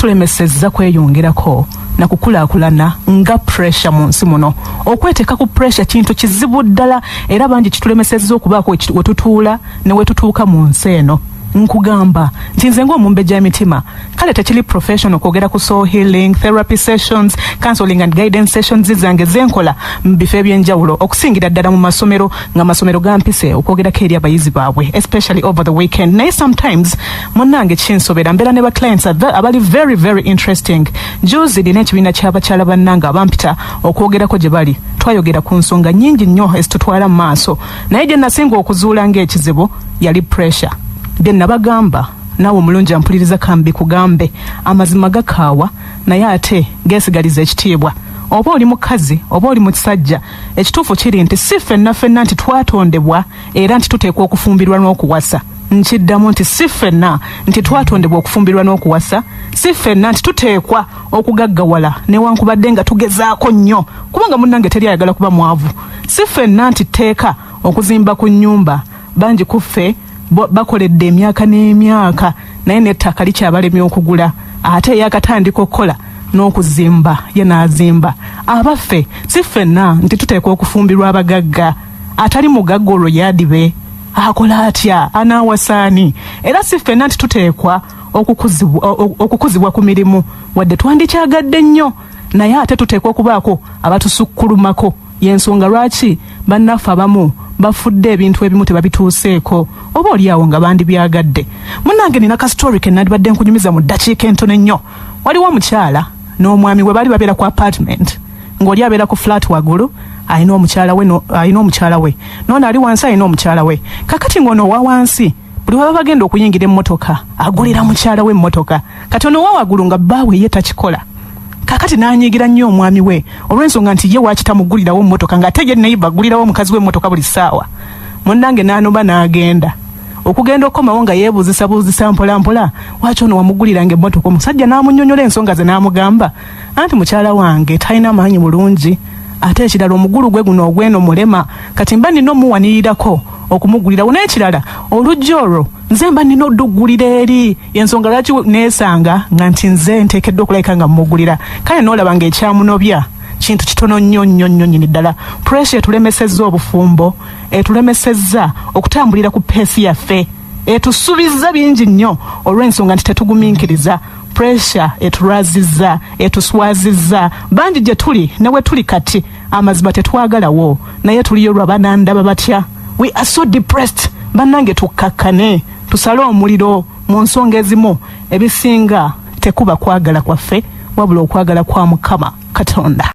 kitulemesezza kweyongerako na kukulaakulana nga pressure mu nsi muno. Okweteeka ku pressure kintu kizibu ddala era bangi kitulemesezza okubaako wetutuula ne wetutuuka mu nsi eno. Nkugamba nti nze ng'omumbejja emitima kale tekiri professional kwogera ku soul healing, therapy sessions, counseling and guidance sessions zange zenkola mu bifo ebyenjawulo okusingira ddala mu masomero nga masomero gampise okwogerako eri abayizi baabwe especially over the weekend. Naye sometimes munnange kinsobera mbeera ne ba clients abali very very interesting. Juzi nina ekibiina ky'abakyala bannange abampita okwogerako gye bali twayogera ku nsonga nnyingi nnyo ezitutwala mu maaso naye gye nasinga okuzuula ng'ekizibu yali pressure. Bye nabagamba naawe omulungi ampuliriza kambi kugambe amazima gakaawa naye ate geesigaliza ekitiibwa. Oba oli mukazi oba oli musajja ekituufu kiri nti si ffenna nti twatondebwa era nti tuteekwa okufumbirwa n'okuwasa. Nkiddamu nti si ffenna nti twatondebwa okufumbirwa n'okuwasa, si ffenna nti tuteekwa okugaggawala newankubadde nga tugezaako nnyo kubanga munnange teri ayagala kuba mwavu. Si ffenna nti tteeka okuzimba ku nnyumba bangi kuffe bakoledde emyaka n'emyaka naye n'ettaka likyabalemye okugula ate yakatandika okukola n'okuzimba ye n'azimba. Abaffe si ffenna nti tuteekwa okufumbirwa abagagga atali mugagga olwo yadibe akola atya anaawasaani era si ffenna nti tuteekwa okukuzibwa ku mirimu wadde twandikyagadde nnyo naye ate tuteekwa okubaako abatusukkulumako. Y'ensonga lwaki bannaffe abamu bafudde ebintu ebimu tebabituuseeko oba oliawo nga bandi byagadde. Munnange nina ka story ke nandibadde nkunyumiza mu ddakiika entono ennyo. Waliwo omukyala n'omwami we bali babeera ku apartment ng'oli abeera ku flat waggulu ayina omukyala we noono ali wansi ayina omukyala we. Kakati ng'ono owa wansi buli waba bagenda okuyingira emmotoka agulira mukyala we emmotoka kati ono owa waggulu nga bbaawe ye takikola. Kakati n'anyigira nnyo omwami we olw'ensonga nti ye waakitamugulirawo emmotoka ng'ate ye naye bagulirawo omukazi w'emmotoka buli ssaawa. Munnange n'anoba n'agenda okugenda okomawo nga yeebuuzisabuuzisa mpolampola lwaki ono wamuguliranga emmotoka. Omusajja n'amunnyonnyola ensonga ze n'amugamba anti mukyala wange talina maanyi bulungi ate ekirala omugulu gwe guno ogweno mulema kati mba nina omuwanirirako okumugulirawo n'ekirala olujja olwo nze mba nina oddugulira eri y'ensonga lwaki neesanga nga nti nze nteekeddwa okulayika nga mumugulira. Kale n'olaba ng'ekyamunobya kintu kitono nnyo nnyo nnyo nnyini ddala. Pressure etulemesezza obufumbo, etulemesezza okutambulira ku peesi yaffe, etusuubizza bingi nnyo olw'ensonga nti tetugumiikiriza. Pressure etulwazizza, etuswazizza. Bangi gye tuli ne we tuli kati amazima tetwagalawo naye tuliyo lwa banandaba batya. We are so depressed. Bannange tukkakkane tusale omuliro mu nsonga ezimu ebisinga tekuba kwagala kwaffe wabula okwagala kwa Mukama Katonda.